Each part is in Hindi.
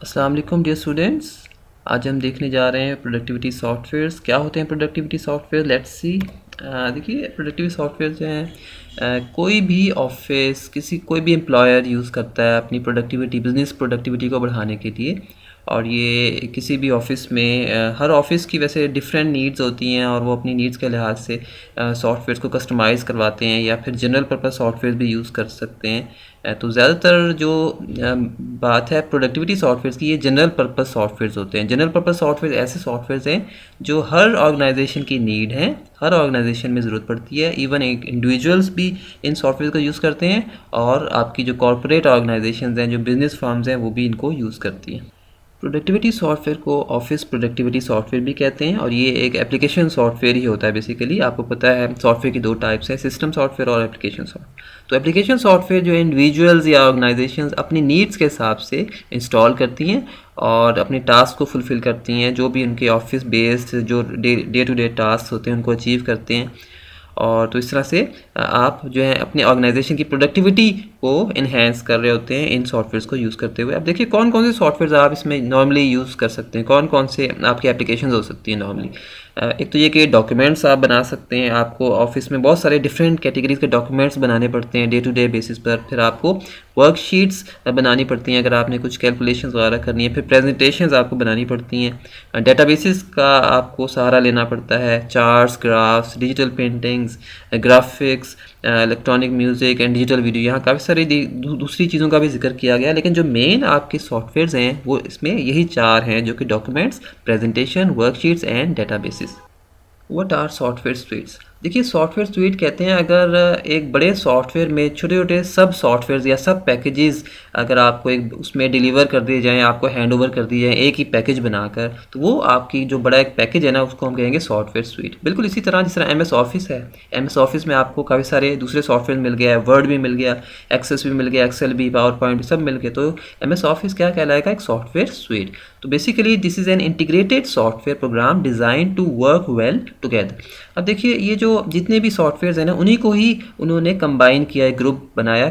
अस्सलाम वालेकुम डियर स्टूडेंट्स। आज हम देखने जा रहे हैं प्रोडक्टिविटी सॉफ्टवेयर्स। क्या होते हैं प्रोडक्टिविटी सॉफ्टवेयर? Let's see. देखिए, प्रोडक्टिविटी सॉफ्टवेयर जो हैं कोई भी ऑफिस कोई भी एम्प्लॉयर यूज़ करता है अपनी प्रोडक्टिविटी, बिजनेस प्रोडक्टिविटी को बढ़ाने के लिए। और ये किसी भी ऑफिस में हर ऑफिस की वैसे डिफरेंट नीड्स होती हैं और वो अपनी नीड्स के लिहाज से सॉफ्टवेयर को कस्टमाइज़ करवाते हैं या फिर जनरल पर्पस सॉफ्टवेयर भी यूज़ कर सकते हैं। तो ज़्यादातर जो बात है प्रोडक्टिविटी सॉफ्टवेयर की, ये जनरल पर्पस सॉफ्टवेयर्स होते हैं। जनरल पर्पस सॉफ्टवेयर ऐसे सॉफ्टवेयर्स हैं जो हर ऑर्गेनाइजेशन की नीड है, हर ऑर्गेनाइजेशन में ज़रूरत पड़ती है। इवन एक इंडिविजुअल्स भी इन सॉफ्टवेयर को यूज़ करते हैं और आपकी जो कॉर्पोरेट ऑर्गेनाइजेशन हैं, जो बिजनेस फर्म्स हैं, वो भी इनको यूज़ करती हैं। प्रोडक्टिविटी सॉफ्टवेयर को ऑफिस प्रोडक्टिविटी सॉफ्टवेयर भी कहते हैं और ये एक एप्लीकेशन सॉफ्टवेयर ही होता है। बेसिकली आपको पता है सॉफ्टवेयर की दो टाइप्स हैं, सिस्टम सॉफ्टवेयर और एप्लीकेशन सॉफ्टवेयर। तो एप्लीकेशन सॉफ्टवेयर जो इंडिविजुअल्स या ऑर्गेनाइजेशंस अपनी नीड्स के हिसाब से इंस्टॉल करती हैं और अपने टास्क को फुलफ़िल करती हैं, जो भी उनके ऑफिस बेस्ड जो डे टू डे टास्क होते हैं उनको अचीव करते हैं। और तो इस तरह से आप जो है अपने ऑर्गेनाइजेशन की प्रोडक्टिविटी को इन्हेंस कर रहे होते हैं इन सॉफ्टवेयर्स को यूज़ करते हुए। अब देखिए कौन कौन से सॉफ्टवेयर्स आप इसमें नॉर्मली यूज़ कर सकते हैं, कौन कौन से आपकी एप्लीकेशंस हो सकती हैं नॉर्मली। एक तो ये कि डॉक्यूमेंट्स आप बना सकते हैं। आपको ऑफिस में बहुत सारे डिफरेंट कैटेगरीज के डॉक्यूमेंट्स बनाने पड़ते हैं डे टू डे बेसिस पर। फिर आपको वर्कशीट्स बनानी पड़ती हैं अगर आपने कुछ कैलकुलेशंस वगैरह करनी है। फिर प्रेजेंटेशंस आपको बनानी पड़ती हैं। डेटाबेसेस का आपको सहारा लेना पड़ता है, charts, graphs, digital paintings, graphics, electronic music and digital video. यहाँ काफ़ी सारी दूसरी चीज़ों का भी जिक्र किया गया, लेकिन जो मेन आपके सॉफ्टवेयर्स हैं वो इसमें यही चार हैं, जो कि documents, presentation, worksheets and databases. What are software suites? देखिए, सॉफ्टवेयर स्वीट कहते हैं अगर एक बड़े सॉफ्टवेयर में छोटे छोटे सब सॉफ्टवेयर या सब पैकेजेस अगर आपको एक उसमें डिलीवर कर दिए जाएँ, आपको हैंड ओवर कर दिए जाएँ एक ही पैकेज बनाकर, तो वो आपकी जो बड़ा एक पैकेज है ना, उसको हम कहेंगे सॉफ्टवेयर स्वीट। बिल्कुल इसी तरह जिस तरह एम एस ऑफिस है, एम एस ऑफिस में आपको काफ़ी सारे दूसरे सॉफ्टवेयर मिल गया है, वर्ड भी मिल गया, एक्सेस भी मिल गया, एक्सेल भी, पावर पॉइंट भी, सब मिल गए। तो एम एस ऑफिस क्या कहलाएगा? एक सॉफ्टवेयर स्वीट। तो basically this is an integrated software program design to work well together. अब देखिए, ये जो जितने भी सॉफ्टवेयर्स हैं ना, उन्हीं को ही उन्होंने कंबाइन किया, एक ग्रुप बनाया,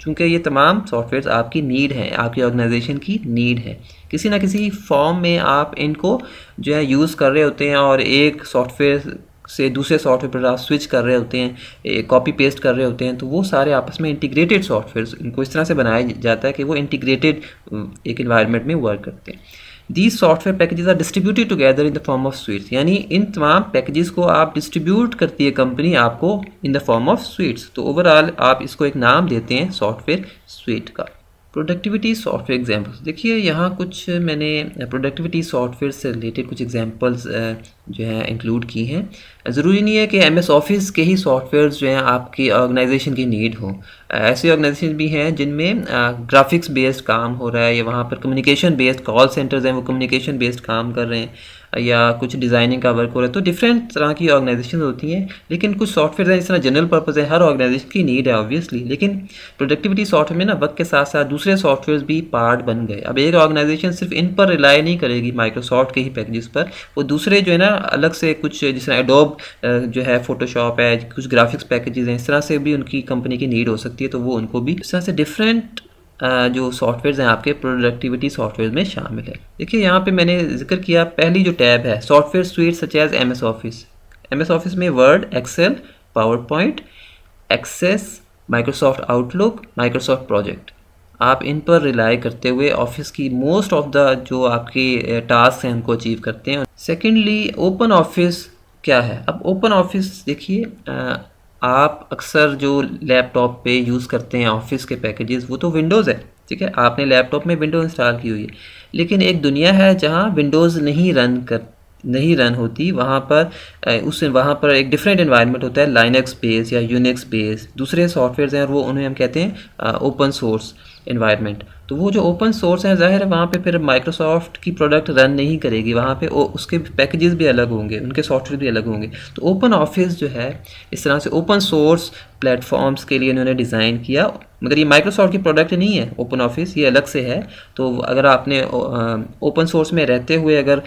चूँकि ये तमाम सॉफ्टवेयर्स आपकी नीड है, आपकी ऑर्गेनाइजेशन की नीड है। किसी ना किसी फॉर्म में आप इनको जो है यूज़ कर रहे होते हैं और एक सॉफ्टवेयर से दूसरे सॉफ्टवेयर पर आप स्विच कर रहे होते हैं, कॉपी पेस्ट कर रहे होते हैं। तो वो सारे आपस में इंटीग्रेटेड सॉफ्टवेयर्स, इनको इस तरह से बनाया जाता है कि वो इंटीग्रेटेड एक इन्वायरमेंट में वर्क करते हैं। These software packages are distributed together in the form of suites। यानी इन तमाम पैकेजेस को आप डिस्ट्रीब्यूट करती है कंपनी आपको in the form of suits. तो ओवरऑल आप इसको एक नाम देते हैं सॉफ्टवेयर सुइट का। Productivity software examples. देखिए, यहाँ कुछ मैंने प्रोडक्टिविटी सॉफ्टवेयर से रिलेटेड कुछ एग्जांपल्स जो है इंक्लूड की हैं। ज़रूरी नहीं है कि एम एस ऑफिस के ही सॉफ्टवेयर्स जो हैं आपकी ऑर्गेनाइजेशन की नीड हो। ऐसे ऑर्गेनाइजेशन भी हैं जिनमें ग्राफिक्स बेस्ड काम हो रहा है, या वहाँ पर कम्युनिकेशन बेस्ड कॉल सेंटर्स हैं, वो कम्युनिकेशन बेस्ड काम कर रहे हैं, या कुछ डिज़ाइनिंग का वर्क हो रहा है। तो डिफरेंट तरह की ऑर्गेनाइजेशन होती हैं, लेकिन कुछ सॉफ्टवेयर हैं जिस तरह जनरल पर्पस है, हर ऑर्गेनाइजेशन की नीड है ऑब्वियसली। लेकिन प्रोडक्टिविटी सॉफ्टवेयर में ना वक्त के साथ साथ दूसरे सॉफ्टवेयर भी पार्ट बन गए। अब एक ऑर्गेनाइजेशन सिर्फ इन पर रिलाई नहीं करेगी, माइक्रोसॉफ्ट के ही पैकेजेस पर, वो दूसरे जो है ना अलग से कुछ, जिस तरह एडोब जो है, फोटोशॉप है, कुछ ग्राफिक्स पैकेजेस हैं, इस तरह से भी उनकी कंपनी की नीड हो सकती है। तो वो उनको भी इस तरह से डिफरेंट जो सॉफ्टवेयर हैं आपके प्रोडक्टिविटी सॉफ्टवेयर में शामिल है। देखिए, यहाँ पे मैंने जिक्र किया, पहली जो टैब है software suite such as M S office. M S office में Word, Excel, PowerPoint, Access, Microsoft Outlook, Microsoft Project, आप इन पर रिलाई करते हुए ऑफिस की मोस्ट ऑफ द जो आपके टास्क हैं उनको अचीव करते हैं। सेकेंडली, ओपन ऑफिस क्या है? अब ओपन ऑफिस देखिए, आप अक्सर जो लैपटॉप पे यूज़ करते हैं ऑफिस के पैकेजेस, वो तो विंडोज़ है, ठीक है, आपने लैपटॉप में विंडोज़ इंस्टॉल की हुई है। लेकिन एक दुनिया है जहाँ विंडोज़ नहीं रन होती, वहाँ पर एक डिफरेंट एनवायरनमेंट होता है, लाइनक्स बेस या यूनिक्स बेस दूसरे सॉफ्टवेयर हैं, और वो उन्हें हम कहते हैं ओपन सोर्स एनवायरनमेंट। तो वो जो ओपन सोर्स है, ज़ाहिर है वहाँ पे फिर माइक्रोसॉफ्ट की प्रोडक्ट रन नहीं करेगी, वहाँ पे उसके पैकेजेस भी अलग होंगे, उनके सॉफ्टवेयर भी अलग होंगे। तो ओपन ऑफिस जो है इस तरह से ओपन सोर्स प्लेटफॉर्म्स के लिए इन्होंने डिज़ाइन किया, मगर ये माइक्रोसॉफ्ट की प्रोडक्ट नहीं है ओपन ऑफिस, ये अलग से है। तो अगर आपने ओपन सोर्स में रहते हुए अगर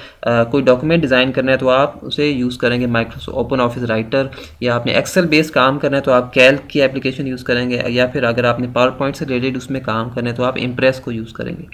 कोई डॉक्यूमेंट डिज़ाइन करना है तो आप उसे यूज़ करेंगे माइक्रोसॉफ्ट ओपन ऑफिस राइटर, या आपने एक्सेल बेस्ड काम करना है तो आप कैल्क की एप्लीकेशन यूज़ करेंगे, या फिर अगर आपने पावर पॉइंट से रिलेटेड उसमें काम करना है तो आप इम्प्रेस को यूज़ करेंगे।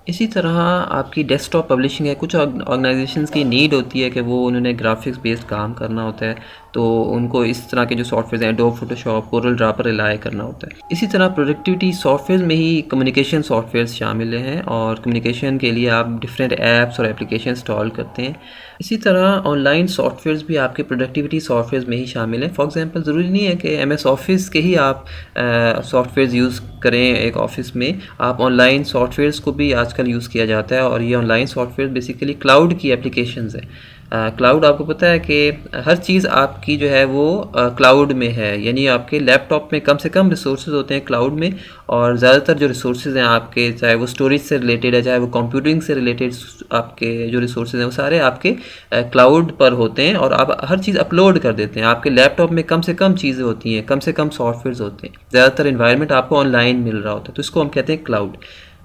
इसी तरह आपकी डेस्कटॉप पब्लिशिंग है। कुछ ऑर्गेनाइजेशंस की नीड होती है कि वो उन्होंने ग्राफिक्स बेस्ड काम करना होता है, तो उनको इस तरह के जो सॉफ्टवेयर हैं एडोब फोटोशॉप, कोरल ड्रा पर रिलाय करना होता है। इसी तरह प्रोडक्टिविटी सॉफ्टवेयर में ही कम्युनिकेशन सॉफ्टवेयर शामिल हैं और कम्युनिकेशन के लिए आप डिफरेंट ऐप्स और एप्लीकेशन इंस्टॉल करते हैं। इसी तरह ऑनलाइन सॉफ्टवेयर्स भी आपके प्रोडक्टिविटी सॉफ्टवेयर में ही शामिल हैं। फॉर एग्जांपल ज़रूरी नहीं है कि MS ऑफिस के ही आप सॉफ्टवेयर यूज़ करें एक ऑफिस में, आप ऑनलाइन सॉफ्टवेयर्स को भी आजकल यूज़ किया जाता है और ये ऑनलाइन सॉफ्टवेयर बेसिकली क्लाउड की एप्लीकेशंस है। क्लाउड आपको पता है कि हर चीज़ आपकी जो है वो क्लाउड में है, यानी आपके लैपटॉप में कम से कम रिसोर्सेज होते हैं क्लाउड में, और ज़्यादातर जो रिसोर्सेज हैं आपके, चाहे वो स्टोरेज से रिलेटेड है, चाहे वो कंप्यूटिंग से रिलेटेड आपके जो रिसोर्सेज हैं वो सारे आपके क्लाउड पर होते हैं और आप हर चीज़ अपलोड कर देते हैं। आपके लैपटॉप में कम से कम चीज़ें होती हैं, कम से कम सॉफ्टवेयर्स होते हैं, ज़्यादातर इन्वायरमेंट आपको ऑनलाइन मिल रहा होता है, तो इसको हम कहते हैं क्लाउड।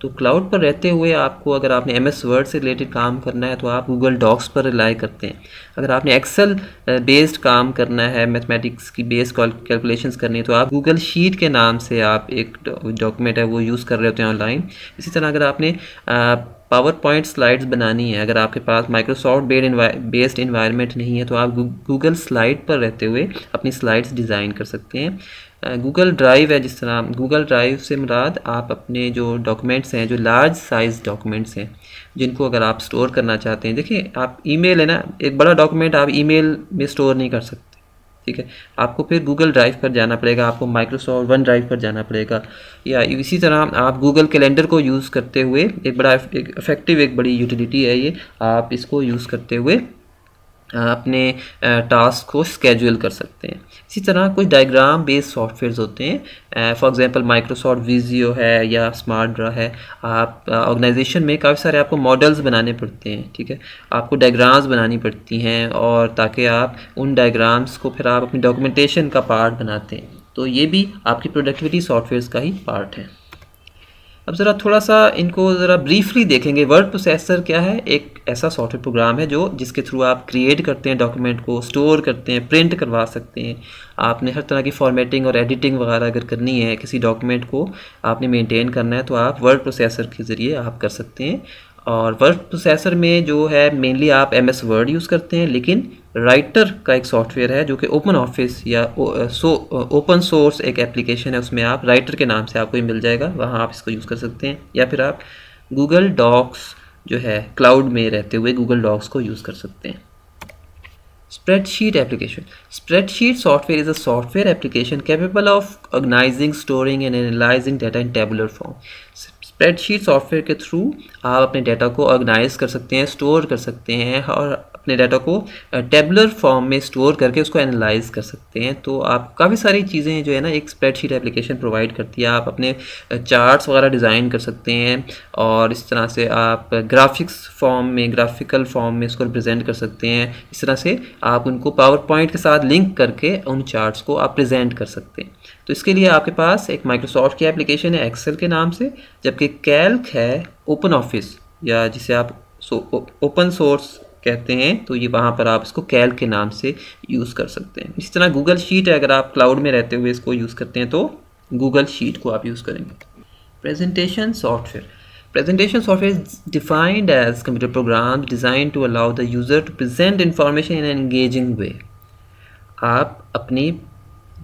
तो क्लाउड पर रहते हुए आपको अगर आपने MS वर्ड से रिलेटेड काम करना है तो आप गूगल डॉक्स पर रिलाई करते हैं। अगर आपने एक्सेल बेस्ड काम करना है, मैथमेटिक्स की बेस्ड कैलकुलेशंस करनी है, तो आप गूगल शीट के नाम से आप एक डॉक्यूमेंट है वो यूज़ कर रहे होते हैं ऑनलाइन। इसी तरह अगर आपने पावर पॉइंट स्लाइड्स बनानी है, अगर आपके पास माइक्रोसॉफ्ट बेस्ड इन्वायरमेंट नहीं है, तो आप गूगल स्लाइड पर रहते हुए अपनी स्लाइड्स डिज़ाइन कर सकते हैं। गूगल ड्राइव है, जिस तरह गूगल ड्राइव से मुराद आप अपने जो डॉक्यूमेंट्स हैं, जो लार्ज साइज़ डॉक्यूमेंट्स हैं, जिनको अगर आप स्टोर करना चाहते हैं, देखिए आप ईमेल है ना, एक बड़ा डॉक्यूमेंट आप ईमेल में स्टोर नहीं कर सकते, ठीक है, आपको फिर गूगल ड्राइव पर जाना पड़ेगा, आपको माइक्रोसॉफ्ट वन ड्राइव पर जाना पड़ेगा, या इसी तरह आप गूगल कैलेंडर को यूज़ करते हुए एक इफ़ेक्टिव एक बड़ी यूटिलिटी है ये, आप इसको यूज़ करते हुए अपने टास्क को स्केड्यूल कर सकते हैं। इसी तरह कुछ डायग्राम बेस्ड सॉफ्टवेयर्स होते हैं, फॉर एग्जांपल माइक्रोसॉफ्ट विजियो है या स्मार्ट ड्रा है। आप ऑर्गेनाइजेशन में काफ़ी सारे आपको मॉडल्स बनाने पड़ते हैं, ठीक है, आपको डायग्राम्स बनानी पड़ती हैं, और ताकि आप उन डायग्राम्स को फिर आप अपनी डॉक्यूमेंटेशन का पार्ट बनाते हैं, तो ये भी आपकी प्रोडक्टिविटी सॉफ्टवेयर्स का ही पार्ट है। अब ज़रा थोड़ा सा इनको ज़रा ब्रीफली देखेंगे। वर्ड प्रोसेसर क्या है? एक ऐसा सॉफ्टवेयर प्रोग्राम है जिसके थ्रू आप क्रिएट करते हैं डॉक्यूमेंट को, स्टोर करते हैं, प्रिंट करवा सकते हैं। आपने हर तरह की फॉर्मेटिंग और एडिटिंग वगैरह अगर करनी है, किसी डॉक्यूमेंट को आपने मेंटेन करना है, तो आप वर्ड प्रोसेसर के ज़रिए आप कर सकते हैं। और वर्ड प्रोसेसर में जो है मेनली आप MS वर्ड यूज़ करते हैं, लेकिन राइटर का एक सॉफ्टवेयर है जो कि ओपन ऑफिस या ओपन सोर्स एक एप्लीकेशन है, उसमें आप राइटर के नाम से आपको ये मिल जाएगा, वहाँ आप इसको यूज़ कर सकते हैं। या फिर आप गूगल डॉक्स जो है क्लाउड में रहते हुए गूगल डॉक्स को यूज़ कर सकते हैं। Spreadsheet application. Spreadsheet software is a software application capable of organizing, storing and analyzing data in tabular form. Spreadsheet software के थ्रू आप अपने डाटा को ऑर्गेनाइज कर सकते हैं, स्टोर कर सकते हैं, और अपने डाटा को टेबुलर फॉर्म में स्टोर करके उसको एनालाइज कर सकते हैं। तो आप काफ़ी सारी चीज़ें जो है ना एक स्प्रेडशीट एप्लीकेशन प्रोवाइड करती है। आप अपने चार्ट्स वगैरह डिज़ाइन कर सकते हैं, और इस तरह से आप ग्राफिकल फॉर्म में इसको रिप्रेजेंट कर सकते हैं। इस तरह से आप उनको पावर पॉइंट के साथ लिंक करके उन चार्ट्स को आप प्रेजेंट कर सकते हैं। तो इसके लिए आपके पास एक माइक्रोसॉफ्ट की एप्लीकेशन है एक्सेल के नाम से, जबकि कैल्क है ओपन ऑफिस, या जिसे आप ओपन सोर्स कहते हैं, तो ये वहाँ पर आप इसको कैल्क के नाम से यूज़ कर सकते हैं। इसी तरह गूगल शीट है, अगर आप क्लाउड में रहते हुए इसको यूज़ करते हैं तो गूगल शीट को आप यूज़ करेंगे। Presentation software is defined as computer programs designed to allow the user to present information in an engaging way. आप अपनी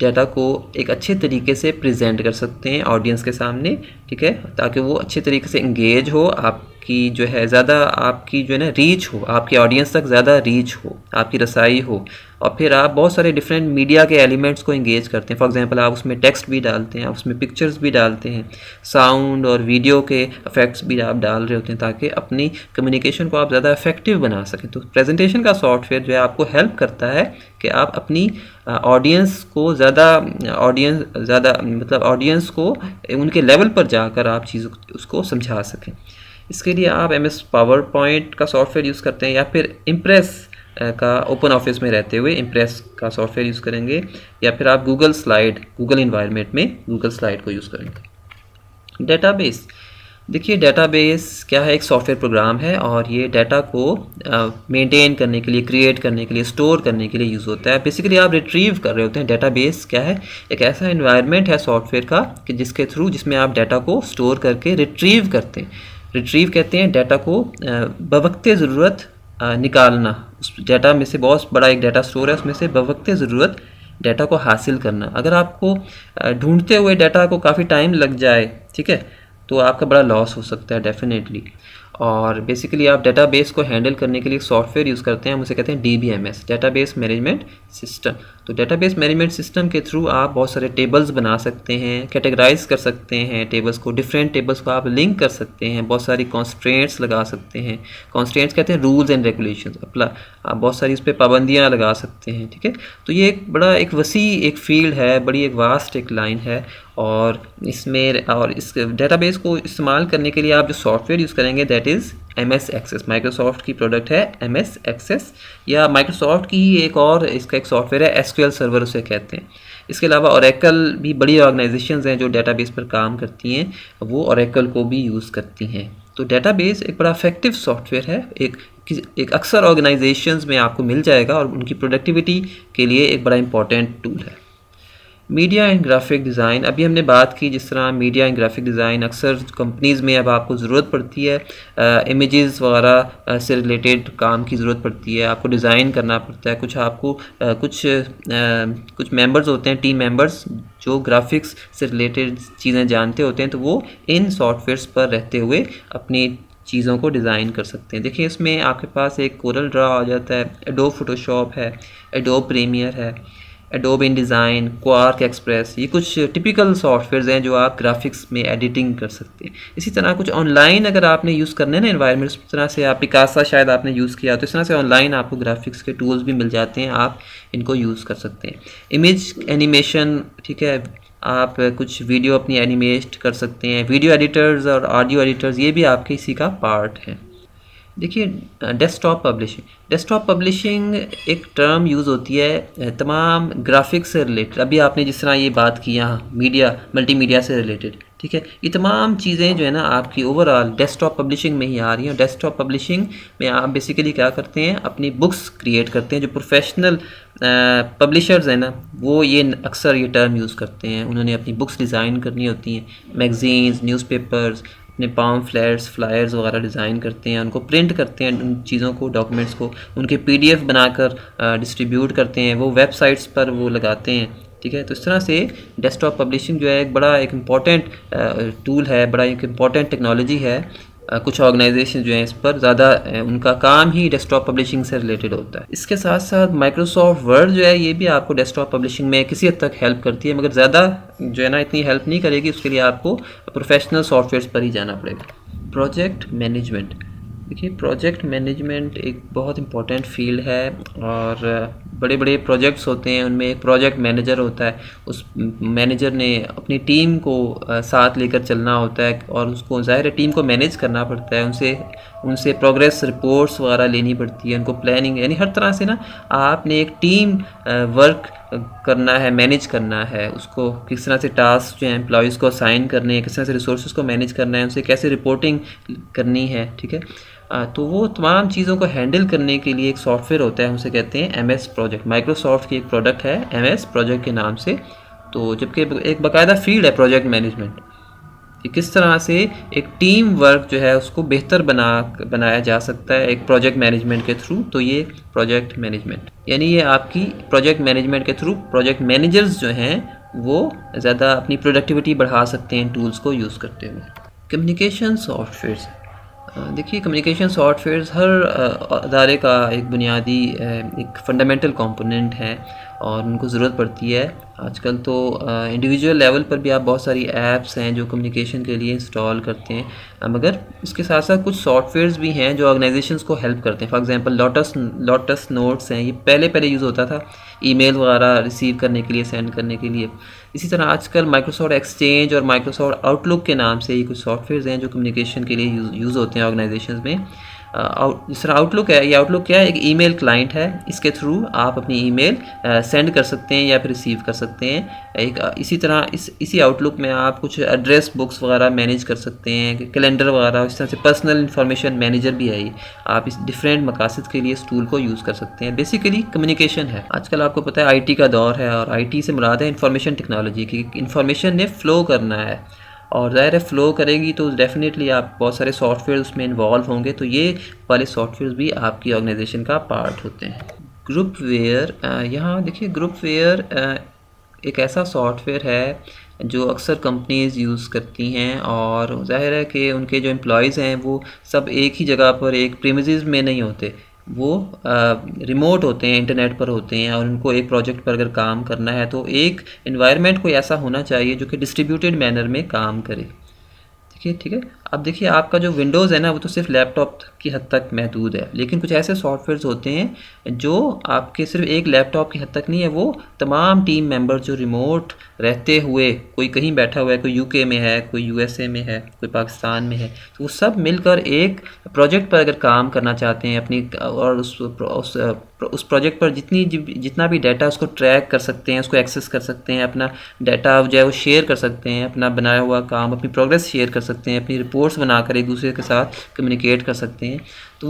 डाटा को एक अच्छे तरीके से प्रेजेंट कर सकते हैं ऑडियंस के सामने, ठीक है, ताकि वो अच्छे तरीके से इंगेज हो, आपकी जो है ज़्यादा आपकी जो है ना रीच हो, आपकी ऑडियंस तक ज़्यादा रीच हो, आपकी रसाई हो। और फिर आप बहुत सारे डिफरेंट मीडिया के एलिमेंट्स को इंगेज करते हैं। फॉर एग्जांपल आप उसमें टेक्स्ट भी डालते हैं, आप उसमें पिक्चर्स भी डालते हैं, साउंड और वीडियो के इफेक्ट्स भी आप डाल रहे होते हैं, ताकि अपनी कम्युनिकेशन को आप ज़्यादा इफेक्टिव बना सकें। तो प्रेजेंटेशन का सॉफ्टवेयर जो है आपको हेल्प करता है कि आप अपनी ऑडियंस को ऑडियंस को उनके लेवल पर जाकर आप चीज़ उसको समझा सकें। इसके लिए आप MS पावर पॉइंट का सॉफ्टवेयर यूज़ करते हैं, या फिर इम्प्रेस का ओपन ऑफिस में रहते हुए इम्प्रेस का सॉफ्टवेयर यूज़ करेंगे, या फिर आप गूगल इन्वायरमेंट में गूगल स्लाइड को यूज़ करेंगे। डेटाबेस, देखिए डेटाबेस क्या है? एक सॉफ्टवेयर प्रोग्राम है, और ये डाटा को मेंटेन करने के लिए, क्रिएट करने के लिए, स्टोर करने के लिए यूज़ होता है। बेसिकली आप रिट्रीव कर रहे होते हैं। डेटाबेस क्या है? एक ऐसा एनवायरनमेंट है सॉफ्टवेयर का कि जिसमें आप डाटा को स्टोर करके रिट्रीव करते हैं। रिट्रीव कहते हैं डाटा को बवक्ते ज़रूरत निकालना, उस डाटा में से बहुत बड़ा एक डाटा स्टोर है, उसमें से बवक्ते ज़रूरत डाटा को हासिल करना। अगर आपको ढूंढते हुए डाटा को काफ़ी टाइम लग जाए, ठीक है, तो आपका बड़ा लॉस हो सकता है डेफिनेटली। और बेसिकली आप डेटाबेस को हैंडल करने के लिए सॉफ्टवेयर यूज़ करते हैं, हम उसे कहते हैं DBMS, डेटाबेस मैनेजमेंट सिस्टम। तो डेटाबेस मैनेजमेंट सिस्टम के थ्रू आप बहुत सारे टेबल्स बना सकते हैं, कैटेगराइज कर सकते हैं टेबल्स को, डिफरेंट टेबल्स को आप लिंक कर सकते हैं, बहुत सारी कॉन्स्ट्रेंट्स लगा सकते हैं। कॉन्स्ट्रेंट्स कहते हैं रूल्स एंड रेगुलेशंस, आप बहुत सारी उस पर पाबंदियाँ लगा सकते हैं, ठीक है। तो ये एक बड़ा एक वसी एक फील्ड है, बड़ी एक वास्ट एक लाइन है। और इसमें और इस डेटाबेस को इस्तेमाल करने के लिए आप जो सॉफ्टवेयर यूज़ करेंगे that is MS access. Microsoft की प्रोडक्ट है MS एक्सेस, या माइक्रोसॉफ्ट की ही एक और इसका एक सॉफ्टवेयर है SQL सर्वर उसे कहते हैं। इसके अलावा ओरेकल भी बड़ी ऑर्गेनाइजेशंस हैं जो डेटाबेस पर काम करती हैं, वो ओरेकल को भी यूज़ करती हैं। तो डेटाबेस एक बड़ा इफेक्टिव सॉफ्टवेयर है, एक अक्सर ऑर्गेनाइजेशंस में आपको मिल जाएगा और उनकी प्रोडक्टिविटी के लिए एक बड़ा इंपॉर्टेंट टूल है। मीडिया एंड ग्राफिक डिज़ाइन, अभी हमने बात की जिस तरह मीडिया एंड ग्राफिक डिज़ाइन अक्सर कंपनीज़ में अब आपको ज़रूरत पड़ती है, इमेजेस वगैरह से रिलेटेड काम की ज़रूरत पड़ती है, आपको डिज़ाइन करना पड़ता है। कुछ आपको कुछ मेंबर्स होते हैं, टीम मेंबर्स, जो ग्राफिक्स से रिलेटेड चीज़ें जानते होते हैं, तो वो इन सॉफ्टवेयर्स पर रहते हुए अपनी चीज़ों को डिज़ाइन कर सकते हैं। देखिए इसमें आपके पास एक कोरल ड्रा आ जाता है, एडोब फोटोशॉप है, एडोब प्रीमियर है, एडोब इंडिज़ाइन, क्वार्क एक्सप्रेस, ये कुछ टिपिकल सॉफ्टवेयर्स हैं जो आप ग्राफिक्स में एडिटिंग कर सकते हैं। इसी तरह कुछ ऑनलाइन अगर आपने यूज़ करने ना एनवायरनमेंट, इस तरह से आप पिकासा शायद आपने यूज़ किया, तो इस तरह से ऑनलाइन आपको ग्राफिक्स के टूल्स भी मिल जाते हैं, आप इनको यूज़ कर सकते हैं। इमेज एनिमेशन, ठीक है, आप कुछ वीडियो अपनी एनिमेट कर सकते हैं। वीडियो एडिटर्स और ऑडियो एडिटर्स, ये भी आपके इसी का पार्ट है। देखिए डेस्कटॉप पब्लिशिंग एक टर्म यूज़ होती है तमाम ग्राफिक्स से रिलेटेड। अभी आपने जिस तरह ये बात की यहाँ मीडिया मल्टीमीडिया से रिलेटेड, ठीक है, ये तमाम चीज़ें जो है ना आपकी ओवरऑल डेस्कटॉप पब्लिशिंग में ही आ रही हैं। डेस्कटॉप पब्लिशिंग में आप बेसिकली क्या करते हैं, अपनी बुक्स क्रिएट करते हैं। जो प्रोफेशनल पब्लिशर्स हैं ना, वो ये अक्सर ये टर्म यूज़ करते हैं। उन्होंने अपनी बुक्स डिज़ाइन करनी होती हैं, मैगज़ीन्स, न्यूज़पेपर्स, अपने पम्फलेट्स, फ्लायर्स वगैरह डिज़ाइन करते हैं, उनको प्रिंट करते हैं, उन चीज़ों को, डॉक्यूमेंट्स को, उनके PDF बनाकर डिस्ट्रीब्यूट करते हैं, वो वेबसाइट्स पर वो लगाते हैं, ठीक है। तो इस तरह से डेस्कटॉप पब्लिशिंग जो है एक बड़ा एक इम्पॉर्टेंट टूल है, बड़ा एक इम्पॉर्टेंट टेक्नोलॉजी है। कुछ ऑर्गेनाइजेशन जो हैं इस पर ज़्यादा उनका काम ही डेस्कटॉप पब्लिशिंग से रिलेटेड होता है। इसके साथ साथ माइक्रोसॉफ्ट वर्ड जो है ये भी आपको डेस्कटॉप पब्लिशिंग में किसी हद तक हेल्प करती है, मगर ज़्यादा जो है ना इतनी हेल्प नहीं करेगी। उसके लिए आपको प्रोफेशनल सॉफ्टवेयर्स पर ही जाना पड़ेगा। प्रोजेक्ट मैनेजमेंट, देखिए प्रोजेक्ट मैनेजमेंट एक बहुत इम्पॉर्टेंट फील्ड है, और बड़े बड़े प्रोजेक्ट्स होते हैं, उनमें एक प्रोजेक्ट मैनेजर होता है। उस मैनेजर ने अपनी टीम को साथ लेकर चलना होता है, और उसको ज़ाहिर है टीम को मैनेज करना पड़ता है, उनसे प्रोग्रेस रिपोर्ट्स वगैरह लेनी पड़ती है, उनको प्लानिंग, यानी हर तरह से ना आपने एक टीम वर्क करना है, मैनेज करना है, उसको किस तरह से टास्क जो है एम्प्लॉयज़ को असाइन करने हैं, किस तरह से रिसोर्स को मैनेज करना है, उनसे कैसे रिपोर्टिंग करनी है, ठीक है। तो वो तमाम चीज़ों को हैंडल करने के लिए एक सॉफ्टवेयर होता है, हम उसे कहते हैं MS प्रोजेक्ट। माइक्रोसॉफ्ट की एक प्रोडक्ट है MS प्रोजेक्ट के नाम से। तो जबकि एक बाकायदा फील्ड है प्रोजेक्ट मैनेजमेंट, कि किस तरह से एक टीम वर्क जो है उसको बेहतर बनाया जा सकता है एक प्रोजेक्ट मैनेजमेंट के थ्रू। तो ये प्रोजेक्ट मैनेजमेंट, यानी ये आपकी प्रोजेक्ट मैनेजमेंट के थ्रू प्रोजेक्ट मैनेजर्स जो हैं वो ज़्यादा अपनी प्रोडक्टिविटी बढ़ा सकते हैं टूल्स को यूज़ करते हुए। कम्युनिकेशन सॉफ्टवेयर्स, देखिए कम्युनिकेशन सॉफ्टवेयर्स हर अदारे का एक बुनियादी एक फंडामेंटल कंपोनेंट है, और उनको ज़रूरत पड़ती है। आजकल तो इंडिविजुअल लेवल पर भी आप बहुत सारी ऐप्स हैं जो कम्युनिकेशन के लिए इंस्टॉल करते हैं, मगर इसके साथ साथ कुछ सॉफ्टवेयर्स भी हैं जो ऑर्गेनाइजेशंस को हेल्प करते हैं। फॉर एग्जांपल लोटस नोट्स हैं, ये पहले यूज़ होता था ईमेल वगैरह रिसीव करने के लिए, सेंड करने के लिए। इसी तरह आजकल माइक्रोसॉफ्ट एक्सचेंज और माइक्रोसॉफ्ट आउटलुक के नाम से ये कुछ सॉफ्टवेयर्स हैं जो कम्युनिकेशन के लिए यूज़ होते हैं ऑर्गेनाइजेशंस में। जिस तरह आउटलुक है, ये आउटलुक क्या है, एक ईमेल क्लाइंट है, इसके थ्रू आप अपनी ईमेल सेंड कर सकते हैं या फिर रिसीव कर सकते हैं। इसी तरह इसी आउटलुक में आप कुछ एड्रेस बुक्स वगैरह मैनेज कर सकते हैं, कैलेंडर वगैरह। इस तरह से पर्सनल इंफॉर्मेशन मैनेजर भी है ये, आप इस डिफरेंट मकासद के लिए इस टूल को यूज़ कर सकते हैं। बेसिकली कम्युनिकेशन है। आजकल आपको पता है IT का दौर है, और IT से मुराद है इंफॉर्मेशन टेक्नोलॉजी की। इंफॉर्मेशन ने फ़्लो करना है, और ज़ाहिर है फ्लो करेगी तो डेफिनेटली आप बहुत सारे सॉफ्टवेयर उसमें इन्वॉल्व होंगे, तो ये वाले सॉफ्टवेयर भी आपकी ऑर्गेनाइजेशन का पार्ट होते हैं। ग्रुपवेयर, यहाँ देखिए ग्रुपवेयर एक ऐसा सॉफ्टवेयर है जो अक्सर कंपनीज़ यूज़ करती हैं, और ज़ाहिर है कि उनके जो एम्प्लॉयज़ हैं वो सब एक ही जगह पर एक प्रीमिसेस में नहीं होते, वो रिमोट होते हैं, इंटरनेट पर होते हैं, और उनको एक प्रोजेक्ट पर अगर काम करना है तो एक एनवायरनमेंट कोई ऐसा होना चाहिए जो कि डिस्ट्रीब्यूटेड मैनर में काम करे। ठीक है। अब देखिए आपका जो विंडोज़ है ना वो तो सिर्फ लैपटॉप की हद तक महदूद है, लेकिन कुछ ऐसे सॉफ्टवेयर्स होते हैं जो आपके सिर्फ एक लैपटॉप की हद तक नहीं है, वो तमाम टीम मेंबर जो रिमोट रहते हुए, कोई कहीं बैठा हुआ है, कोई यूके में है, कोई यूएसए में है, कोई पाकिस्तान में है, तो वो सब मिलकर एक प्रोजेक्ट पर अगर काम करना चाहते हैं अपनी, और उस प्रोजेक्ट पर जितना भी डाटा उसको ट्रैक कर सकते हैं, उसको एक्सेस कर सकते हैं, अपना डाटा जो है वो शेयर कर सकते हैं, अपना बनाया हुआ काम, अपनी प्रोग्रेस शेयर कर सकते हैं, अपनी रिपोर्ट्स बनाकर एक दूसरे के साथ कम्युनिकेट कर सकते हैं, तो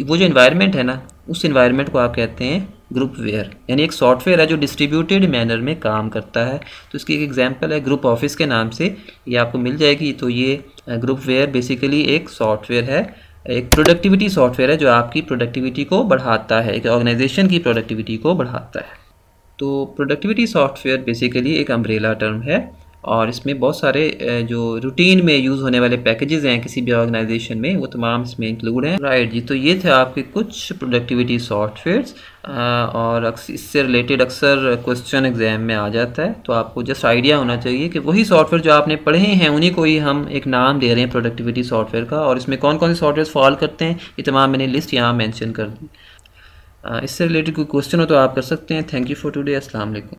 वो जो इन्वायरमेंट है ना, उस इन्वायरमेंट को आप कहते हैं ग्रुपवेयर। यानी एक सॉफ्टवेयर है जो डिस्ट्रीब्यूटेड मैनर में काम करता है। तो इसकी एक एग्जांपल है ग्रुप ऑफिस के नाम से, ये आपको मिल जाएगी। तो ये ग्रुपवेयर बेसिकली एक सॉफ्टवेयर है, एक प्रोडक्टिविटी सॉफ्टवेयर है जो आपकी प्रोडक्टिविटी को बढ़ाता है, एक ऑर्गेनाइजेशन की प्रोडक्टिविटी को बढ़ाता है। तो प्रोडक्टिविटी सॉफ्टवेयर बेसिकली एक अम्ब्रेला टर्म है, और इसमें बहुत सारे जो रूटीन में यूज़ होने वाले पैकेजेस हैं किसी भी ऑर्गेनाइजेशन में, वो तमाम इसमें इंक्लूड हैं। राइट जी, तो ये थे आपके कुछ प्रोडक्टिविटी सॉफ्टवेयर्स, और इससे रिलेटेड अक्सर क्वेश्चन एग्जाम में आ जाता है, तो आपको जस्ट आइडिया होना चाहिए कि वही सॉफ्टवेयर जो आपने पढ़े हैं उन्हीं को ही हम एक नाम दे रहे हैं प्रोडक्टिविटी सॉफ्टवेयर का, और इसमें कौन कौन से सॉफ्टवेयर फॉल करते हैं ये तमाम मैंने लिस्ट यहाँ मैंशन कर दी। इससे रिलेटेड कोई क्वेश्चन हो तो आप कर सकते हैं। Thank you for today. अस्सलाम वालेकुम।